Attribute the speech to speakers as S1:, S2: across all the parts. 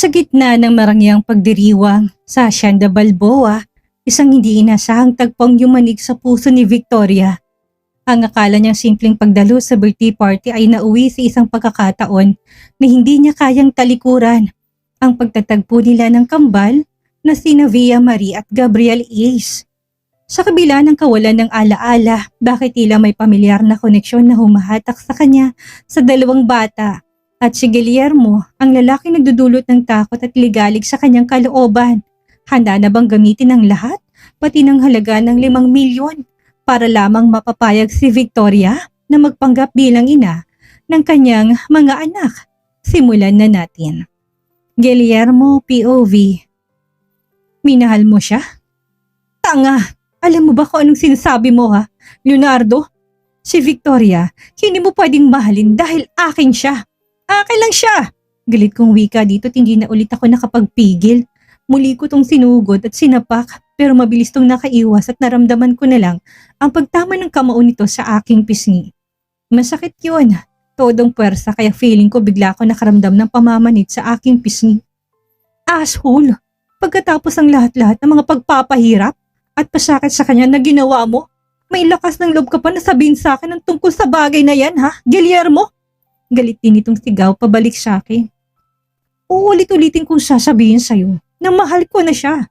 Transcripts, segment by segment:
S1: Sa gitna ng marangyang pagdiriwang sa Hacienda Balboa, isang hindi inasahang tagpong yumanig sa puso ni Victoria. Ang akala niyang simpleng pagdalo sa birthday party ay nauwi sa isang pagkakataon na hindi niya kayang talikuran. Ang pagtatagpo nila ng kambal na sina Via Marie at Gabriel Ace. Sa kabila ng kawalan ng alaala, bakit tila may pamilyar na koneksyon na humahatak sa kanya sa dalawang bata. At si Guillermo, ang lalaking nagdudulot ng takot at ligalig sa kanyang kalooban. Handa na bang gamitin ang lahat, pati ng halaga ng 5 milyon, para lamang mapapayag si Victoria na magpanggap bilang ina ng kanyang mga anak? Simulan na natin. Guillermo POV. Minahal mo siya? Tanga! Alam mo ba kung anong sinasabi mo ha, Leonardo? Si Victoria, hindi mo pwedeng mahalin dahil akin siya. Akin lang siya! Galit kong wika dito at hindi na ulit ako nakapagpigil. Muli ko tong sinugod at sinapak pero mabilis tong nakaiwas at naramdaman ko na lang ang pagtama ng kamao nito sa aking pisngi. Masakit yun. Todong puwersa kaya feeling ko bigla ako nakaramdam ng pamamanit sa aking pisngi. Asshole! Pagkatapos ng lahat-lahat ng mga pagpapahirap at pasakit sa kanya na ginawa mo, may lakas ng loob ka pa na sabihin sa akin ang tungkol sa bagay na yan ha, Guillermo? Galit din itong sigaw pabalik sa akin. Uulit-ulitin kong sasabihin sa'yo na mahal ko na siya.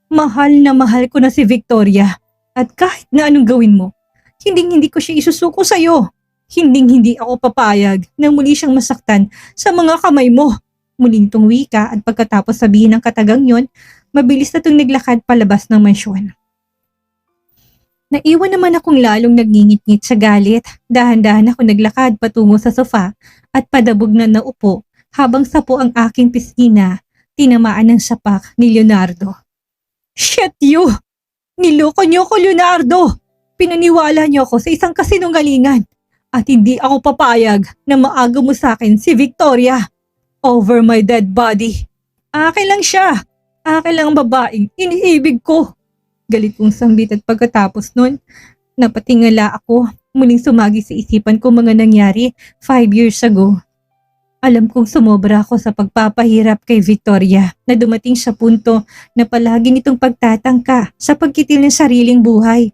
S1: Mahal ko na si Victoria at kahit na anong gawin mo, hindi ko siya isusuko sa'yo. Hindi ako papayag na muli siyang masaktan sa mga kamay mo. Muling itong wika at pagkatapos sabihin ng katagang yon, mabilis na itong naglakad palabas ng mansyon. Naiwan naman akong lalong nagngingit-ngit sa galit. Dahan-dahan ako naglakad patungo sa sofa at padabog na naupo habang sapo ang aking pisngina, tinamaan ng sapak ni Leonardo. Shit you! Niloko niyo ko, Leonardo! Pinaniwala niyo ako sa isang kasinungalingan at hindi ako papayag na maaga mo sa akin si Victoria over my dead body. Akin lang siya! Akin lang ang babaeng iniibig ko! Galit kong sambit at pagkatapos nun, napatingala ako, muling sumagi sa isipan ko mga nangyari 5 years ago. Alam kong sumobra ako sa pagpapahirap kay Victoria na dumating sa punto na palagi nitong pagtatangka sa pagkitil ng sariling buhay.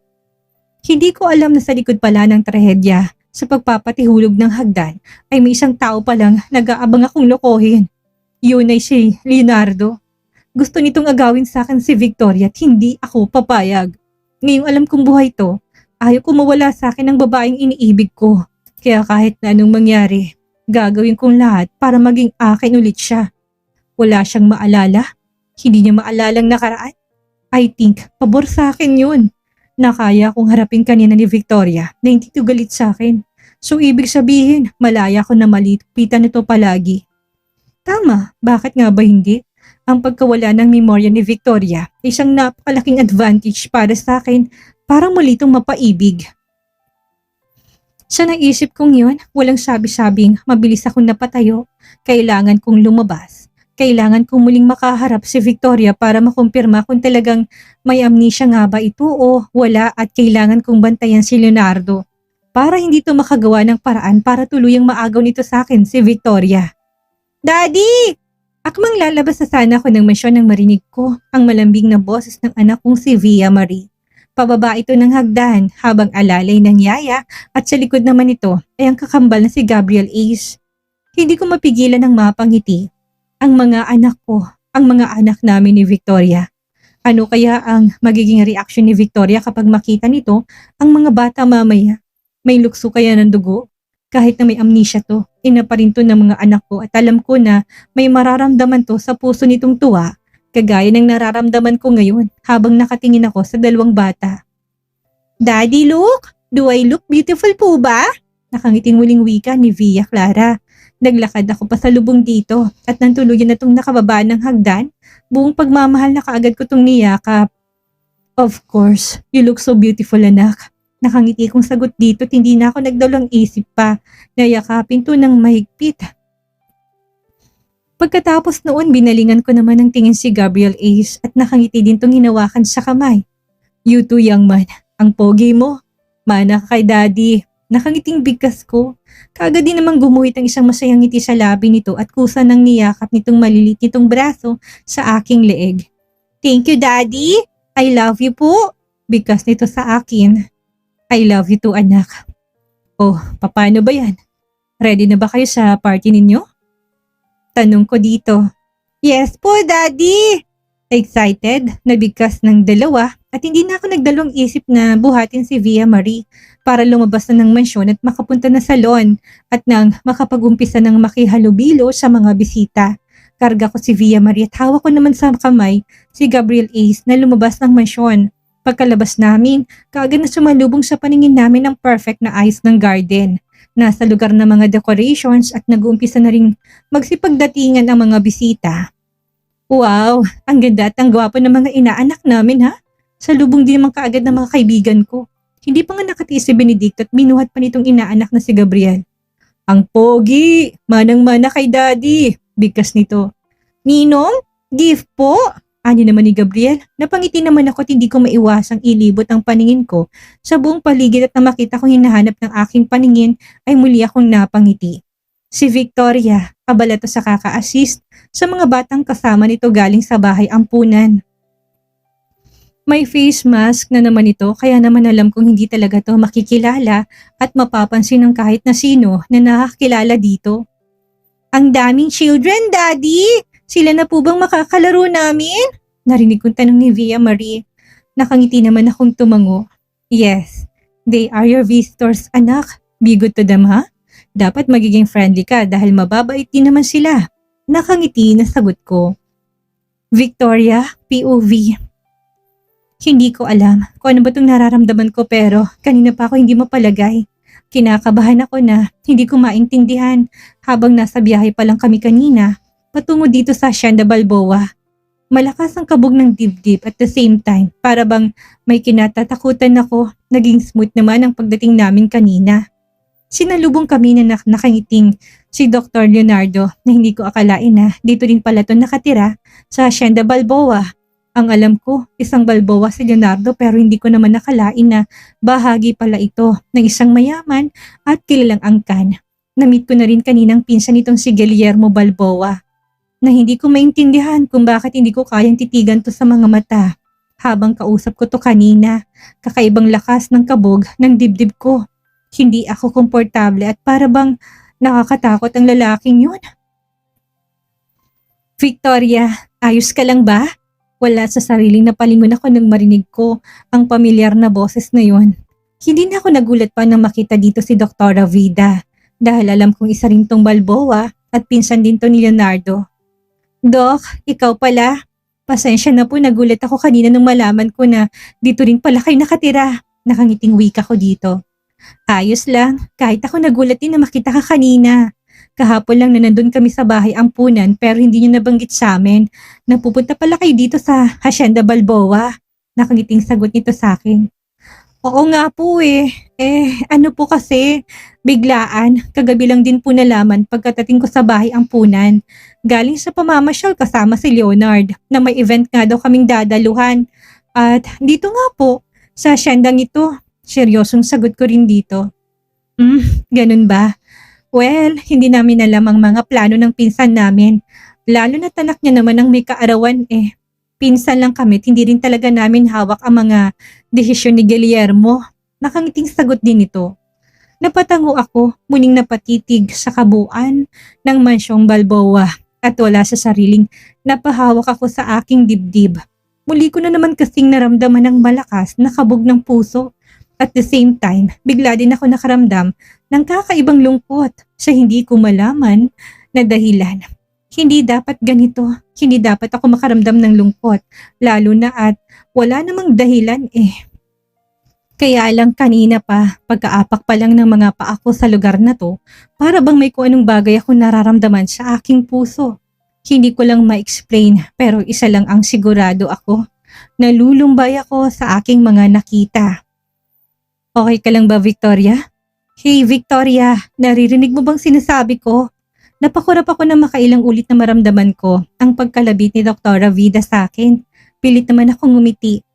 S1: Hindi ko alam na sa likod pala ng trahedya sa pagpapatihulog ng hagdan ay may isang tao palang nag-aabang akong lokohin. Yun ay si Leonardo. Gusto nitong agawin sa akin si Victoria at hindi ako papayag. Ngayong alam kong buhay to, ayaw ko mawala sa akin ang babaeng iniibig ko. Kaya kahit na anong mangyari, gagawin kong lahat para maging akin ulit siya. Wala siyang maalala, hindi niya maalalang nakaraan. I think, pabor sa akin yun. Nakaya kong harapin kanina ni Victoria na hindi to galit sa akin. So ibig sabihin, malaya ko na malipitan ito palagi. Tama, bakit nga ba hindi? Ang pagkawala ng memorya ni Victoria ay isang napakalaking advantage para sa akin para muli itong mapaibig. Sa naisip kong yun, walang sabi-sabing mabilis akong napatayo. Kailangan kong lumabas. Kailangan kong muling makaharap si Victoria para makumpirma kung talagang may amnesia nga ba ito o wala at kailangan kong bantayan si Leonardo para hindi ito makagawa ng paraan para tuluyang maagaw nito sa akin si Victoria. Daddy! Akmang lalabas na sana ako ng mansyon nang marinig ko ang malambing na boses ng anak kong si Via Marie. Pababa ito ng hagdan habang alalay ng yaya at sa likod naman ito ay ang kakambal na si Gabriel Ace. Hindi ko mapigilan ng mapangiti. Ang mga anak ko, ang mga anak namin ni Victoria. Ano kaya ang magiging reaksyon ni Victoria kapag makita nito ang mga bata mamaya? May lukso kaya ng dugo? Kahit na may amnesia to, ina pa rin to ng mga anak ko at alam ko na may mararamdaman to sa puso nitong tuwa, kagaya ng nararamdaman ko ngayon habang nakatingin ako sa dalawang bata. Daddy, look! Do I look beautiful po ba? Nakangiting muling wika ni Via Clara. Naglakad ako pa sa lubong dito at nantuluyan na tong nakababa ng hagdan. Buong pagmamahal na kaagad ko tong niyakap. Of course, you look so beautiful, anak. Nakangiti kong sagot dito at hindi na ako nagdalang isip pa na yakapin to ng mahigpit. Pagkatapos noon, binalingan ko naman ng tingin si Gabriel Ace at nakangiti din tong hinawakan sa kamay. You too, young man. Ang pogi mo. Mana ka kay daddy. Nakangiting bigkas ko. Kaagad din namang gumuhit ang isang masayang ngiti sa labi nito at kusa ng niyakap nitong malilit nitong braso sa aking leeg. Thank you, Daddy! I love you po! Bigkas nito sa akin. I love you too, anak. Oh, paano ba yan? Ready na ba kayo sa party ninyo? Tanong ko dito. Yes po, Daddy! Excited, nabigkas ng dalawa at hindi na ako nagdalawang isip na buhatin si Via Marie para lumabas na ng mansyon at makapunta na sa lawn at nang makapag-umpisa ng makihalubilo sa mga bisita. Karga ko si Via Marie at hawak ko naman sa kamay si Gabriel Ace na lumabas ng mansyon. Pagkalabas namin, kaagad na sumalubong sa paningin namin ang perfect na ayos ng garden. Nasa lugar ng mga decorations at nag-uumpisa na ring magsipagdatingan ang mga bisita. Wow, ang ganda at ang gwapo ng mga inaanak namin ha. Salubong din naman kaagad ng mga kaibigan ko. Hindi pa nga nakatiis si Benedicto at binuhat pa nitong inaanak na si Gabriel. Ang pogi! Manang-mana kay Daddy! Bigkas nito. Ninong? Gift po? Ani naman ni Gabriel. Napangiti naman ako at hindi ko maiwasang ilibot ang paningin ko sa buong paligid at na makita kong hinahanap ng aking paningin ay muli akong napangiti. Si Victoria, abala to sa kaka-assist sa mga batang kasama nito galing sa bahay ampunan. May face mask na naman ito kaya naman alam kong hindi talaga to makikilala at mapapansin ng kahit na sino na nakakilala dito. Ang daming children, Daddy! Sila na po bang makakalaro namin? Narinig kong tanong ni Via Marie. Nakangiti naman akong tumango. Yes, they are your visitors, anak. Be good to them, ha? Dapat magiging friendly ka dahil mababait din naman sila. Nakangiti na sagot ko. Victoria, POV. Hindi ko alam kung ano ba itong nararamdaman ko pero kanina pa ako hindi mapalagay. Kinakabahan ako na hindi ko maintindihan habang nasa biyahe pa lang kami kanina patungo dito sa Hacienda Balboa. Malakas ang kabog ng dibdib at the same time para bang may kinatatakutan ako. Naging smooth naman ang pagdating namin kanina. Sinalubong kami na nakangiting si Dr. Leonardo na hindi ko akalain na dito din pala ito nakatira sa Hacienda Balboa. Ang alam ko, isang Balboa si Leonardo pero hindi ko naman nakalain na bahagi pala ito ng isang mayaman at kilalang angkan. Na-meet ko na rin kaninang pinsan nitong si Guillermo Balboa na hindi ko maintindihan kung bakit hindi ko kayang titigan to sa mga mata. Habang kausap ko to kanina, kakaibang lakas ng kabog ng dibdib ko. Hindi ako komportable at para bang nakakatakot ang lalaking yun. Victoria, ayos ka lang ba? Wala sa sariling napalingon ako nang marinig ko ang pamilyar na boses na yun. Hindi na ako nagulat pa nang makita dito si Dr. Vida dahil alam kong isa rin tong Balboa at pinsan din to ni Leonardo. Doc, ikaw pala. Pasensya na po, nagulat ako kanina nung malaman ko na dito rin pala kayo nakatira. Nakangiting wika ko dito. Ayos lang, kahit ako nagulat din na makita ka kanina. Kahapon lang na nandun kami sa bahay ampunan pero hindi niyo nabanggit sa amin. Napupunta pala kayo dito sa Hacienda Balboa. Nakangiting sagot nito sa akin. Oo nga po eh. Ano po kasi, biglaan, kagabi lang din po nalaman pagkatating ko sa bahay ampunan. Galing sa pamamasyal kasama si Leonard na may event nga daw kaming dadaluhan. At dito nga po, sa haciendang ito. Seryosong sagot ko rin dito. Ganun ba? Well, hindi namin alam ang mga plano ng pinsan namin. Lalo na tanak niya naman ang may kaarawan eh. Pinsan lang kami, hindi rin talaga namin hawak ang mga desisyon ni Guillermo. Nakangiting sagot din ito. Napatango ako, muling napatitig sa kabuuan ng mansyong Balboa at wala sa sariling napahawak ako sa aking dibdib. Muli ko na naman kasing naramdaman ng malakas na kabog ng puso. At the same time, bigla din ako nakaramdam ng kakaibang lungkot sa hindi ko malaman na dahilan. Hindi dapat ganito, hindi dapat ako makaramdam ng lungkot, lalo na at wala namang dahilan eh. Kaya lang kanina pa, pagkaapak pa lang ng mga paa ko sa lugar na to, para bang may kung anong bagay ako nararamdaman sa aking puso. Hindi ko lang ma-explain pero isa lang ang sigurado ako, nalulumbay ako sa aking mga nakita. Okay ka lang ba, Victoria? Hey, Victoria, naririnig mo bang sinasabi ko? Napakurap ako na makailang ulit na maramdaman ko ang pagkalabit ni Dr. Vida sa akin. Pilit naman akong ngumiti.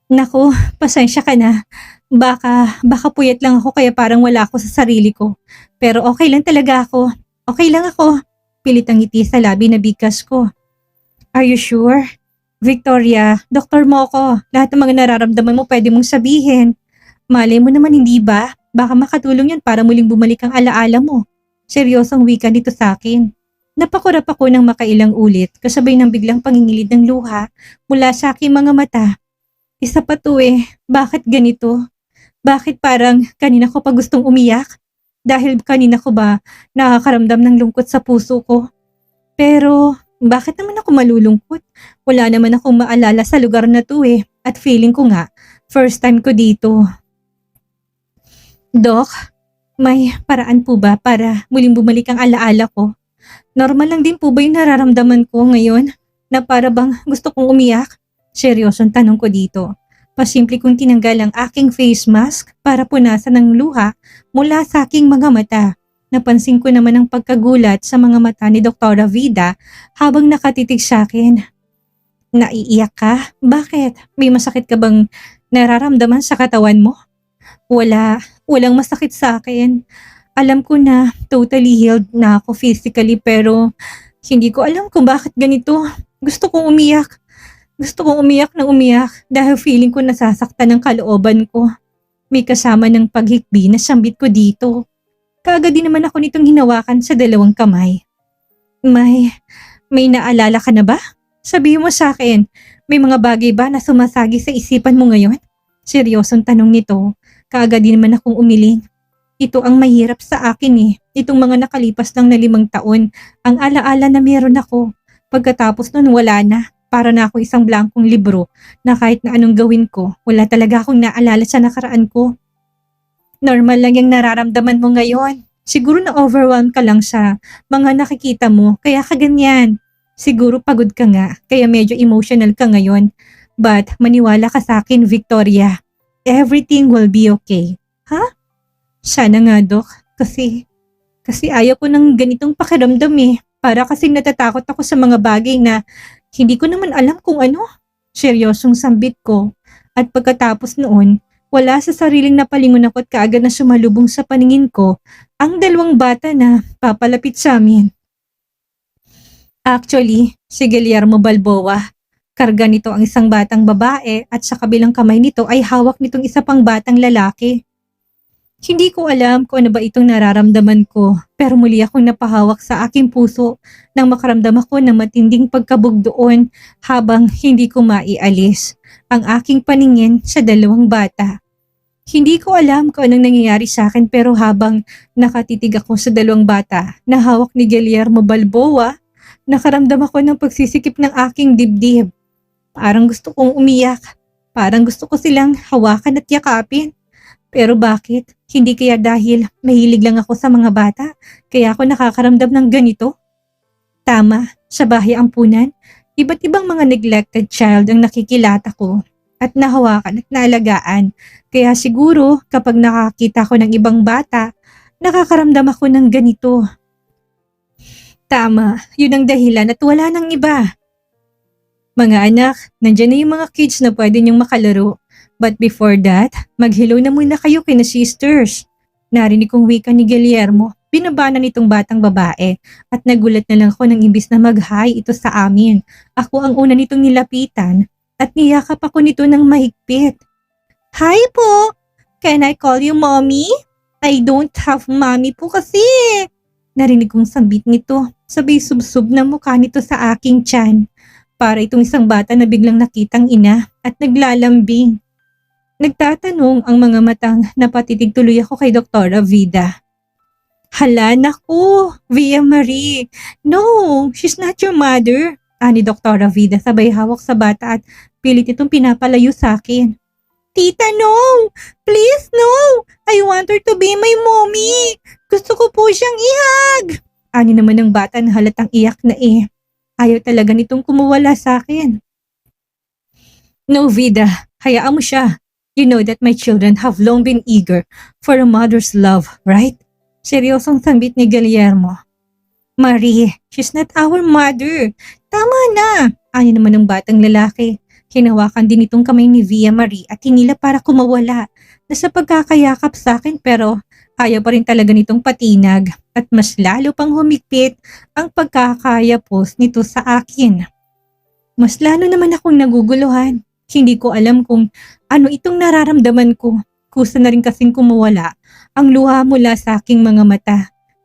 S1: Naku, pasensya ka na. Baka puyat lang ako kaya parang wala ako sa sarili ko. Pero okay lang talaga ako. Okay lang ako. Pilit ang ngiti sa labi na bigkas ko. Are you sure? Victoria, doktor mo ako. Lahat ng mga nararamdaman mo pwede mong sabihin. Malay mo naman hindi ba? Baka makatulong yan para muling bumalik ang alaala mo. Seryosong wika nito sa akin. Napakurap ako ng makailang ulit kasabay ng biglang pangingilid ng luha mula sa aking mga mata. Isa pa to bakit ganito? Bakit parang kanina ko pa gustong umiyak? Dahil kanina ko ba nakakaramdam ng lungkot sa puso ko? Pero bakit naman ako malulungkot? Wala naman akong maalala sa lugar na to at feeling ko nga first time ko dito. Dok, may paraan po ba para muling bumalik ang alaala ko? Normal lang din po ba yung nararamdaman ko ngayon na para bang gusto kong umiyak? Seryosong tanong ko dito. Pasimple kong tinanggal ang aking face mask para punasan ng luha mula sa aking mga mata. Napansin ko naman ang pagkagulat sa mga mata ni Dr. Vida habang nakatitig sa akin. Naiiyak ka? Bakit? May masakit ka bang nararamdaman sa katawan mo? Walang masakit sa akin. Alam ko na totally healed na ako physically pero hindi ko alam kung bakit ganito. Gusto kong umiyak. Gusto kong umiyak ng umiyak dahil feeling ko nasasaktan ng kalooban ko. May kasama ng paghikbi na sambit ko dito. Kaagad din naman ako nitong hinawakan sa dalawang kamay. May naalala ka na ba? Sabihin mo sa akin, may mga bagay ba na sumasagi sa isipan mo ngayon? Seryosong tanong nito. Kaagad din naman akong umiling. Ito ang mahirap sa akin Itong mga nakalipas lang na 5 taon, ang alaala na meron ako. Pagkatapos nun wala na. Para na ako isang blankong libro na kahit na anong gawin ko, wala talaga akong naalala sa nakaraan ko. Normal lang yung nararamdaman mo ngayon. Siguro na overwhelmed ka lang sa mga nakikita mo, kaya ka ganyan. Siguro pagod ka nga, kaya medyo emotional ka ngayon. But maniwala ka sa akin, Victoria. Everything will be okay. Ha? Sana nga, Dok. Kasi ayaw ko ng ganitong pakiramdam Para kasing natatakot ako sa mga bagay na hindi ko naman alam kung ano. Seryosong sambit ko. At pagkatapos noon, wala sa sariling napalingon ako at kaagad na sumalubong sa paningin ko ang 2 bata na papalapit sa amin. Actually, si Guillermo Balboa. Karga nito ang isang batang babae at sa kabilang kamay nito ay hawak nitong isa pang batang lalaki. Hindi ko alam kung ano ba itong nararamdaman ko pero muli akong napahawak sa aking puso nang makaramdam ako ng matinding pagkabugdoon habang hindi ko maialis ang aking paningin sa 2 bata. Hindi ko alam kung anong nangyayari sa akin pero habang nakatitig ako sa 2 bata na hawak ni Guillermo Balboa, nakaramdam ako ng pagsisikip ng aking dibdib. Parang gusto kong umiyak, parang gusto ko silang hawakan at yakapin. Pero bakit? Hindi kaya dahil mahilig lang ako sa mga bata, kaya ako nakakaramdam ng ganito? Tama, sa bahay ampunan, iba't ibang mga neglected child ang nakikilata ko at nahawakan at naalagaan. Kaya siguro kapag nakakita ko ng ibang bata, nakakaramdam ako ng ganito. Tama, yun ang dahilan at wala nang iba. Mga anak, nandyan na yung mga kids na pwede niyong makalaro. But before that, mag-hello na muna kayo kina sisters. Narinig kong wika ni Guillermo, binabana nitong batang babae at nagulat na lang ako nang imbis na mag-hi ito sa amin. Ako ang una nitong nilapitan at niyakap ako nito ng mahigpit. Hi po! Can I call you mommy? I don't have mommy po kasi. Narinig kong sambit nito, sabay subsub ng mukha nito sa aking tiyan. Para itong isang bata na biglang nakitang ina at naglalambing. Nagtatanong ang mga matang napatitig tuloy ako kay Dr. Vida. Hala naku, Via Marie. No, she's not your mother. Ani Dr. Vida sabay hawak sa bata at pilit itong pinapalayo sa akin. Tita, no! Please, no! I want her to be my mommy! Gusto ko po siyang ihag! Ani naman ng bata na halatang iyak na Ayaw talaga nitong kumuwala sa akin. No, Vida, hayaan mo siya. You know that my children have long been eager for a mother's love, right? Seryosong sambit ni Guillermo. Marie, she's not our mother. Tama na! Ani naman ng batang lalaki. Hinawakan din itong kamay ni Via Marie at hinila para kumawala. na sa pagkakayakap sa akin pero ayaw pa rin talaga nitong patinag at mas lalo pang humigpit ang pagkakayapos nito sa akin. Mas lalo naman akong naguguluhan. Hindi ko alam kung ano itong nararamdaman ko. Kusa na rin kasing kumawala ang luha mula sa aking mga mata.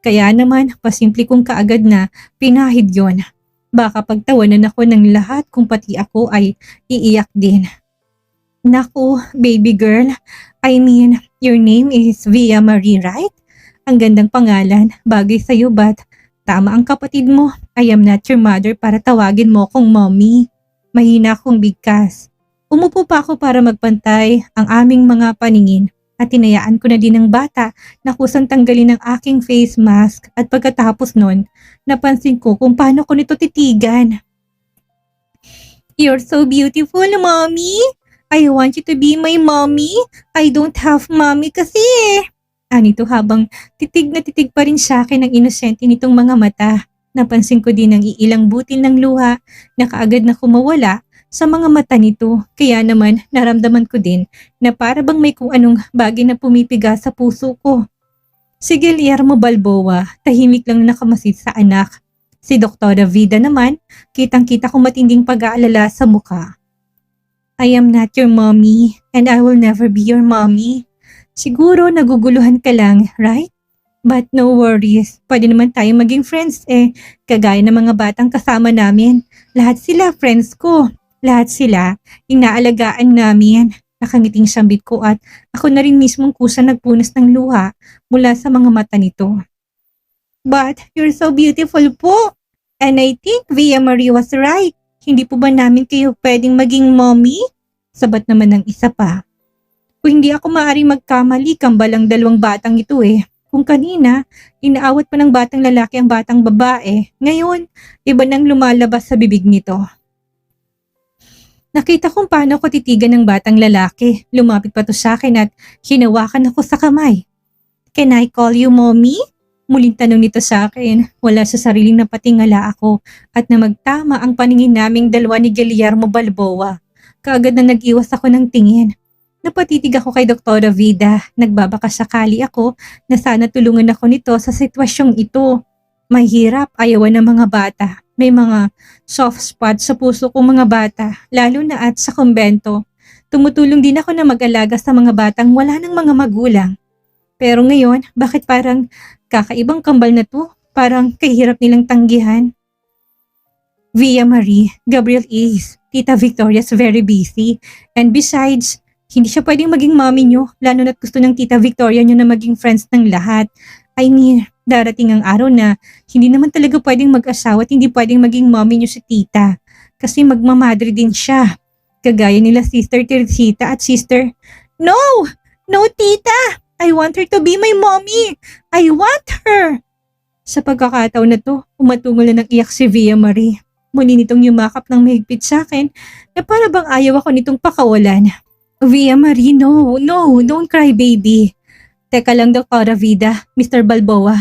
S1: Kaya naman, pasimple kong kaagad na pinahid yon. Baka pagtawanan ako ng lahat kung pati ako ay iiyak din. Naku, baby girl. I mean, your name is Via Marie, right? Ang gandang pangalan, bagay sa'yo ba't tama ang kapatid mo? I am not your mother para tawagin mo akong mommy. Mahina akong bigkas. Umupo pa ako para magpantay ang aming mga paningin at tinayaan ko na din ng bata na kusang tanggalin ang aking face mask at pagkatapos nun, napansin ko kung paano ko nito titigan. You're so beautiful, mommy. I want you to be my mommy. I don't have mommy kasi eh. Anito habang titig na titig pa rin sa akin ang inosente nitong mga mata. Napansin ko din ang iilang butil ng luha na kaagad na kumawala sa mga mata nito. Kaya naman naramdaman ko din na para bang may kung anong bagay na pumipiga sa puso ko. Si Guillermo Balboa, tahimik lang nakamasid sa anak. Si Dr. Vida naman, kitang-kita kong matinding pag-aalala sa mukha. I am not your mommy and I will never be your mommy. Siguro naguguluhan ka lang, right? But no worries, pwede naman tayo maging friends eh. Kagaya ng mga batang kasama namin. Lahat sila friends ko. Lahat sila inaalagaan namin. Nakangiting sambit ko at ako na rin mismong kusa nagpunas ng luha mula sa mga mata nito. But you're so beautiful po. And I think Via Marie was right. Hindi po ba namin kayo pwedeng maging mommy? Sabat naman ng isa pa. Kung hindi ako maaaring magkamali, kambal ang dalawang batang ito eh. Kung kanina, inaawat pa ng batang lalaki ang batang babae. Ngayon, iba nang lumalabas sa bibig nito. Nakita kong paano ko titigan ng batang lalaki. Lumapit pa to sa akin at hinawakan ako sa kamay. Can I call you mommy? Muling tanong nito sa akin. Wala sa sariling napatingala ako at na magtama ang paningin naming dalawa ni Guillermo Balboa. Kaagad na nag-iwas ako ng tingin. Napatitig ako kay Dr. Vida. Nagbabaka sakali ako na sana tulungan ako nito sa sitwasyong ito. Mahirap, ayawan ng mga bata. May mga soft spot sa puso kong mga bata, lalo na at sa kumbento. Tumutulong din ako na mag-alaga sa mga batang wala ng mga magulang. Pero ngayon, bakit parang kakaibang kambal na to? Parang kahirap nilang tanggihan. Via Marie, Gabriel is, Tita Victoria's very busy. And besides, hindi siya pwedeng maging mommy nyo, lalo na't gusto ng Tita Victoria nyo na maging friends ng lahat. I mean, darating ang araw na hindi naman talaga pwedeng mag-asawa at hindi pwedeng maging mommy nyo si Tita. Kasi magmamadre din siya. Kagaya nila Sister Teresita at Sister... No! No, Tita! I want her to be my mommy! I want her! Sa pagkakataon na to, umatungol na ng iyak si Via Marie. Muli nitong yumakap ng mahigpit sa akin na para bang ayaw ako nitong pakawalan. Via Marie, no, don't cry baby. Teka lang Dr. Vida, Mr. Balboa.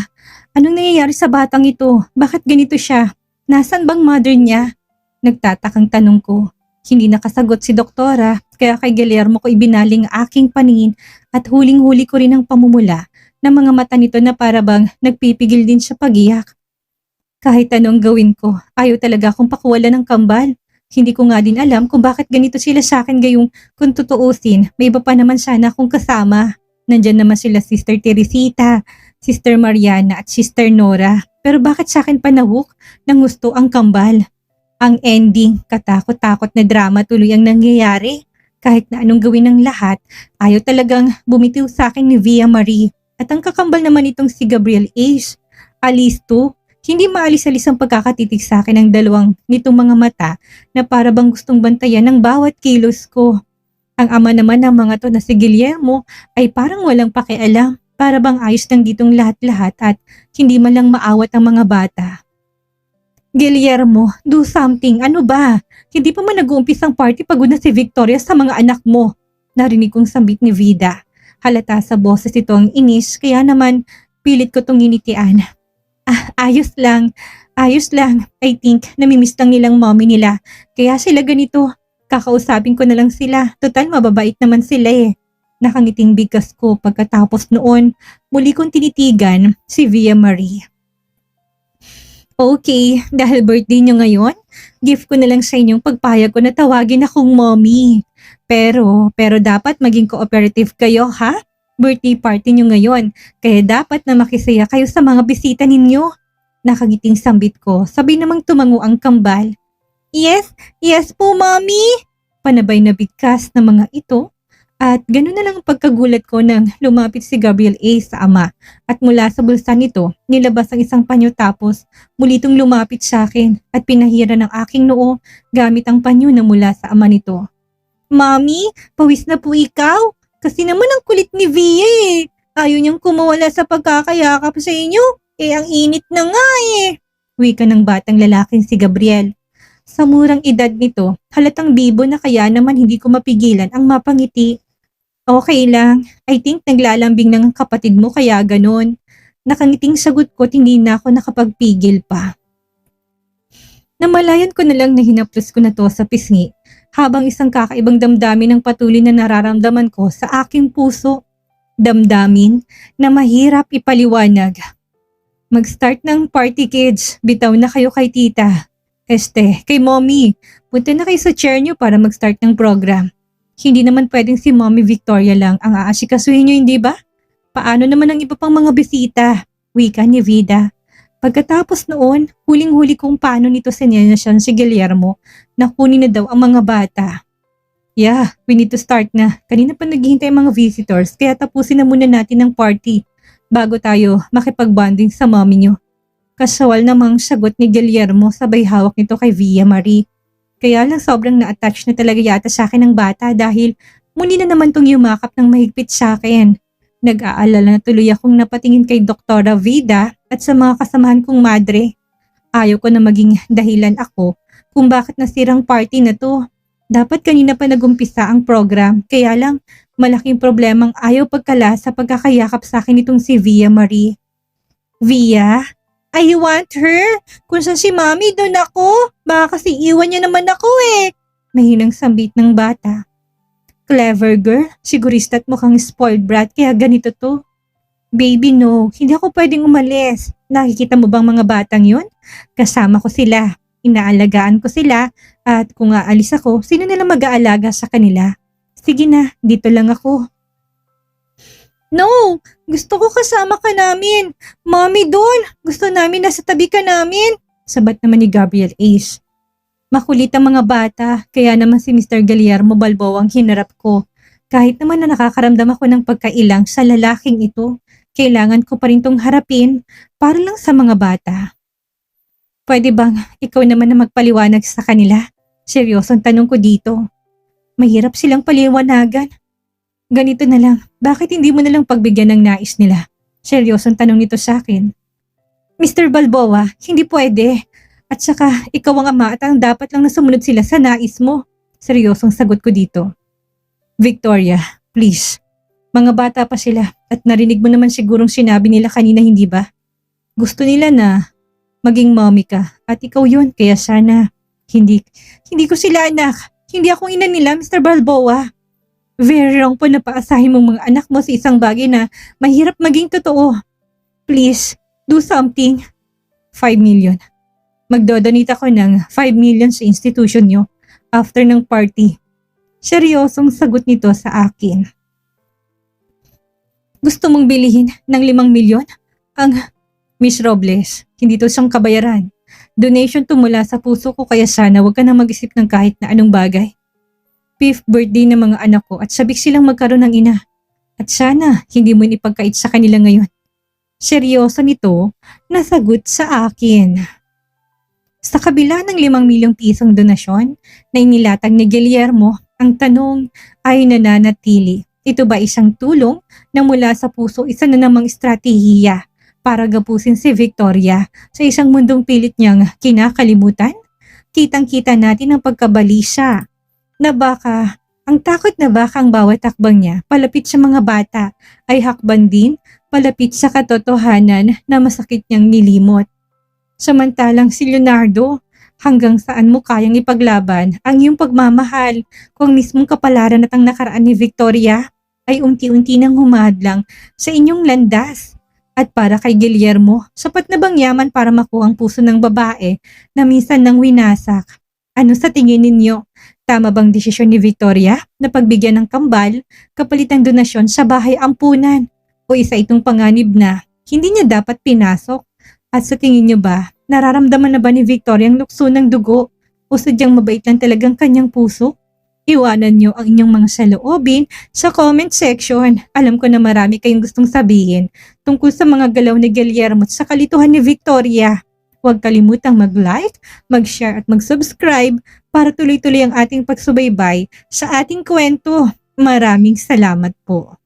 S1: Anong nangyayari sa batang ito? Bakit ganito siya? Nasaan bang mother niya? Nagtatakang tanong ko. Hindi nakasagot si doktora, kaya kay Guillermo ko ibinaling aking paningin at huling-huli ko rin ang pamumula ng mga mata nito na para bang nagpipigil din sa pag-iyak. Kahit anong gawin ko, ayaw talaga akong pakuwalan ng kambal. Hindi ko nga din alam kung bakit ganito sila sa akin gayong kung tutuusin, may iba pa naman sana akong kasama. Nandyan naman sila Sister Teresita, Sister Mariana at Sister Nora. Pero bakit sa akin panahuk ng gusto ang kambal? Ang ending, katakot-takot na drama tuloy ang nangyayari. Kahit na anong gawin ng lahat, ayaw talagang bumitiw sa akin ni Via Marie. At ang kakambal naman itong si Gabriel Ace. Alisto, hindi maalis-alis ang pagkakatitig sa akin ng dalawang nitong mga mata na para bang gustong bantayan ng bawat kilos ko. Ang ama naman ng mga to na si Guillermo ay parang walang pakialam. Para bang ayos lang ditong lahat-lahat at hindi man lang maawat ang mga bata. Guillermo, do something. Ano ba? Hindi pa man nag-uumpis ang party pagod na si Victoria sa mga anak mo. Narinig kong sambit ni Vida. Halata sa boses ito ang inis, kaya naman pilit ko tong initian. Ayos lang. Ayos lang. I think namimiss lang nilang mommy nila. Kaya sila ganito. Kakausapin ko na lang sila. Total mababait naman sila eh. Nakangiting bigkas ko pagkatapos noon, muli kong tinitigan si Via Marie. Okay, dahil birthday niyo ngayon, gift ko na lang sa inyong pagpayag ko na tawagin akong mommy. Pero dapat maging cooperative kayo ha? Birthday party niyo ngayon, kaya dapat na makisaya kayo sa mga bisita ninyo. Nakangiting sambit ko, sabay namang tumango ang kambal. Yes po mommy! Panabay na bigkas ng mga ito. At ganoon na lang ang pagkagulat ko nang lumapit si Gabriel A. sa ama at mula sa bulsa nito, nilabas ang isang panyo tapos muli itong lumapit sa akin at pinahira ng aking noo gamit ang panyo na mula sa ama nito. Mami, pawis na po ikaw. Kasi naman ang kulit ni Via eh. Ayaw niyang kumawala sa pagkakayakap sa inyo. Ang init na nga eh. Wika ng batang lalaking si Gabriel. Sa murang edad nito, halatang bibo na kaya naman hindi ko mapigilan ang mapangiti. Okay lang. I think naglalambing ng kapatid mo kaya ganun. Nakangiting sagot ko at hindi na ako nakapagpigil pa. Namalayan ko na lang na hinaplos ko na to sa pisngi habang isang kakaibang damdamin ang patuloy na nararamdaman ko sa aking puso. Damdamin na mahirap ipaliwanag. Mag-start ng party kids. Bitaw na kayo kay tita. Kay mommy. Punta na kayo sa chair nyo para mag-start ng program. Hindi naman pwedeng si Mommy Victoria lang ang aasikasuhin nyo, hindi ba? Paano naman ang iba pang mga bisita? Wika ni Vida. Pagkatapos noon, huling-huli kung paano nito sinenasyan si Guillermo na kunin na daw ang mga bata. Yeah, we need to start na. Kanina pa naghihintay ang mga visitors kaya tapusin na muna natin ang party bago tayo makipag-bonding sa mommy nyo. Kasawal namang sagot ni Guillermo sabay hawak nito kay Via Marie. Kaya lang sobrang na-attach na talaga yata sa akin ng bata dahil muli na naman tong yumakap ng mahigpit sa akin. Nag-aalala na tuloy akong napatingin kay Doktora Vida at sa mga kasamahan kong madre. Ayaw ko na maging dahilan ako kung bakit nasirang party na to. Dapat kanina pa nagumpisa ang program kaya lang malaking problemang ayaw pagkala sa pagkakayakap sa akin itong si Via Marie. Via? I want her. Kung saan si Mami, doon ako. Baka kasi iwan niya naman ako eh. Mahinang sambit ng bata. Clever girl. Sigurista at mukhang spoiled brat kaya ganito to. Baby no, hindi ako pwedeng umalis. Nakikita mo bang mga batang yun? Kasama ko sila. Inaalagaan ko sila. At kung aalis ako, sino nila mag-aalaga sa kanila? Sige na, dito lang ako. No! Gusto ko kasama ka namin. Mommy doon! Gusto namin nasa tabi ka namin. Sabat naman ni Gabriel Ace. Makulit ang mga bata, kaya naman si Mr. Guillermo Balboa ang hinarap ko. Kahit naman na nakakaramdam ako ng pagkailang sa lalaking ito, kailangan ko pa rin tong harapin para lang sa mga bata. Pwede bang ikaw naman na magpaliwanag sa kanila? Seryosong tanong ko dito. Mahirap silang paliwanagan. Ganito na lang, bakit hindi mo na lang pagbigyan ng nais nila? Seryosong tanong nito sa akin. Mr. Balboa, hindi pwede. At saka, ikaw ang ama at ang dapat lang na sumunod sila sa nais mo. Seryosong sagot ko dito. Victoria, please. Mga bata pa sila at narinig mo naman sigurong sinabi nila kanina, hindi ba? Gusto nila na maging mommy ka at ikaw yun, kaya sana hindi ko sila anak. Hindi ako ina nila, Mr. Balboa. Very wrong po na paasahin mong mga anak mo sa isang bagay na mahirap maging totoo. Please, do something. 5 million. Magdodonate ako ng 5 million sa institution nyo after ng party. Seryosong sagot nito sa akin. Gusto mong bilihin ng 5 milyon? Ang Miss Robles, hindi to siyang kabayaran. Donation to mula sa puso ko kaya sana wag ka na mag-isip ng kahit na anong bagay. 5th birthday ng mga anak ko at sabik silang magkaroon ng ina. At sana hindi mo ipagkait sa kanila ngayon. Seryoso nito, nasagot sa akin. Sa kabila ng 5 milyong pisong donasyon na inilatag ni Guillermo, ang tanong ay nananatili. Ito ba isang tulong na mula sa puso isa na namang estratehiya para gapusin si Victoria sa isang mundong pilit niyang kinakalimutan? Kitang-kita natin ang pagkabalisa na baka ang takot na baka ang bawat takbang niya palapit sa mga bata ay hakban din palapit sa katotohanan na masakit niyang nilimot. Samantalang si Leonardo, hanggang saan mo kayang ipaglaban ang iyong pagmamahal kung mismong kapalaran at ang nakaraan ni Victoria? ay unti-unti nang humahadlang sa inyong landas. At para kay Guillermo, sapat na bang yaman para makuha ang puso ng babae na minsan nang winasak? Ano sa tingin ninyo? Tama bang desisyon ni Victoria na pagbigyan ng kambal kapalit ng donasyon sa bahay ampunan? O isa itong panganib na hindi niya dapat pinasok? At sa tingin niyo ba, nararamdaman na ba ni Victoria ang lukso ng dugo? O sadyang mabait lang talagang kanyang puso? Iwanan niyo ang inyong mga saloobin sa comment section. Alam ko na marami kayong gustong sabihin tungkol sa mga galaw ni Guillermo at sa kalituhan ni Victoria. Huwag kalimutang mag-like, mag-share at mag-subscribe para tuloy-tuloy ang ating pagsubaybay sa ating kwento. Maraming salamat po.